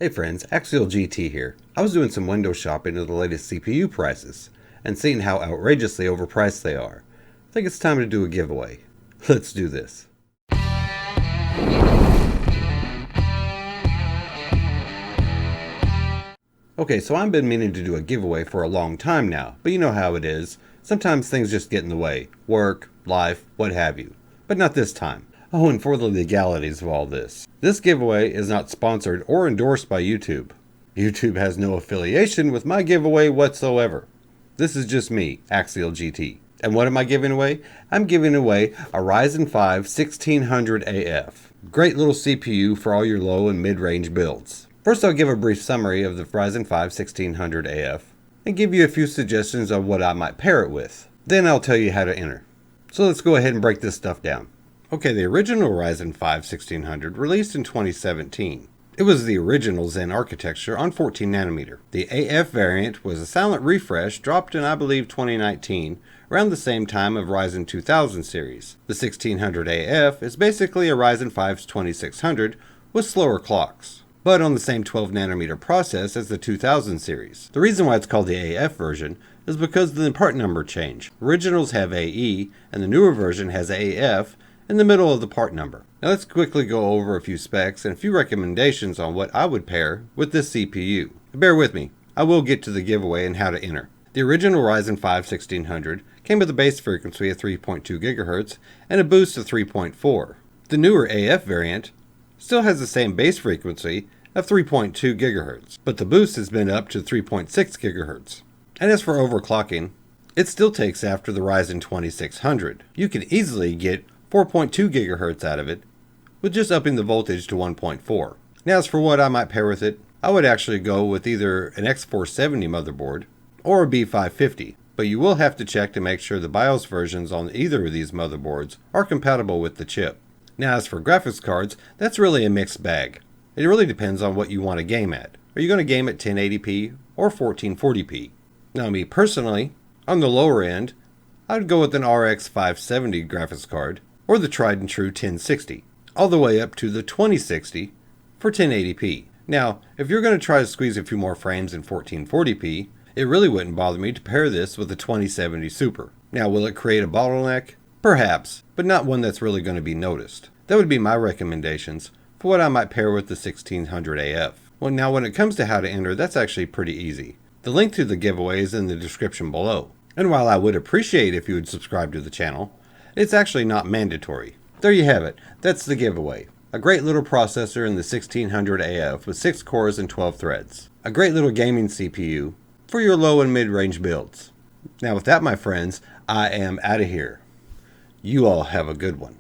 Hey friends, Axial GT here. I was doing some window shopping of the latest CPU prices and seeing how outrageously overpriced they are. I think it's time to do a giveaway. Let's do this. Okay, so I've been meaning to do a giveaway for a long time now, but you know how it is. Sometimes things just get in the way. Work, life, what have you. But not this time. Oh, and for the legalities of all this. This giveaway is not sponsored or endorsed by YouTube. YouTube has no affiliation with my giveaway whatsoever. This is just me, Axial GT. And what am I giving away? I'm giving away a Ryzen 5 1600 AF. Great little CPU for all your low and mid-range builds. First, I'll give a brief summary of the Ryzen 5 1600 AF and give you a few suggestions of what I might pair it with. Then I'll tell you how to enter. So let's go ahead and break this stuff down. Okay, the original Ryzen 5 1600 released in 2017. It was the original Zen architecture on 14 nanometer. The AF variant was a silent refresh dropped in I believe 2019, around the same time of Ryzen 2000 series. The 1600 AF is basically a Ryzen 5's 2600 with slower clocks, but on the same 12 nanometer process as the 2000 series. The reason why it's called the AF version is because the part number change. Originals have AE and the newer version has AF in the middle of the part number. Now let's quickly go over a few specs and a few recommendations on what I would pair with this CPU. Bear with me, I will get to the giveaway and how to enter. The original Ryzen 5 1600 came with a base frequency of 3.2 GHz and a boost of 3.4. The newer AF variant still has the same base frequency of 3.2 GHz, but the boost has been up to 3.6 GHz. And as for overclocking, it still takes after the Ryzen 2600. You can easily get 4.2 GHz out of it, with just upping the voltage to 1.4. Now as for what I might pair with it, I would actually go with either an X470 motherboard or a B550, but you will have to check to make sure the BIOS versions on either of these motherboards are compatible with the chip. Now as for graphics cards, that's really a mixed bag. It really depends on what you want to game at. Are you going to game at 1080p or 1440p? Now me personally, on the lower end, I'd go with an RX 570 graphics card, or the tried and true 1060, all the way up to the 2060 for 1080p. Now, if you're going to try to squeeze a few more frames in 1440p, it really wouldn't bother me to pair this with a 2070 Super. Now, will it create a bottleneck? Perhaps, but not one that's really going to be noticed. That would be my recommendations for what I might pair with the 1600 AF. Well, now when it comes to how to enter, that's actually pretty easy. The link to the giveaway is in the description below. And while I would appreciate if you would subscribe to the channel, it's actually not mandatory. There you have it. That's the giveaway. A great little processor in the 1600 AF with 6 cores and 12 threads. A great little gaming CPU for your low and mid-range builds. Now with that, my friends, I am out of here. You all have a good one.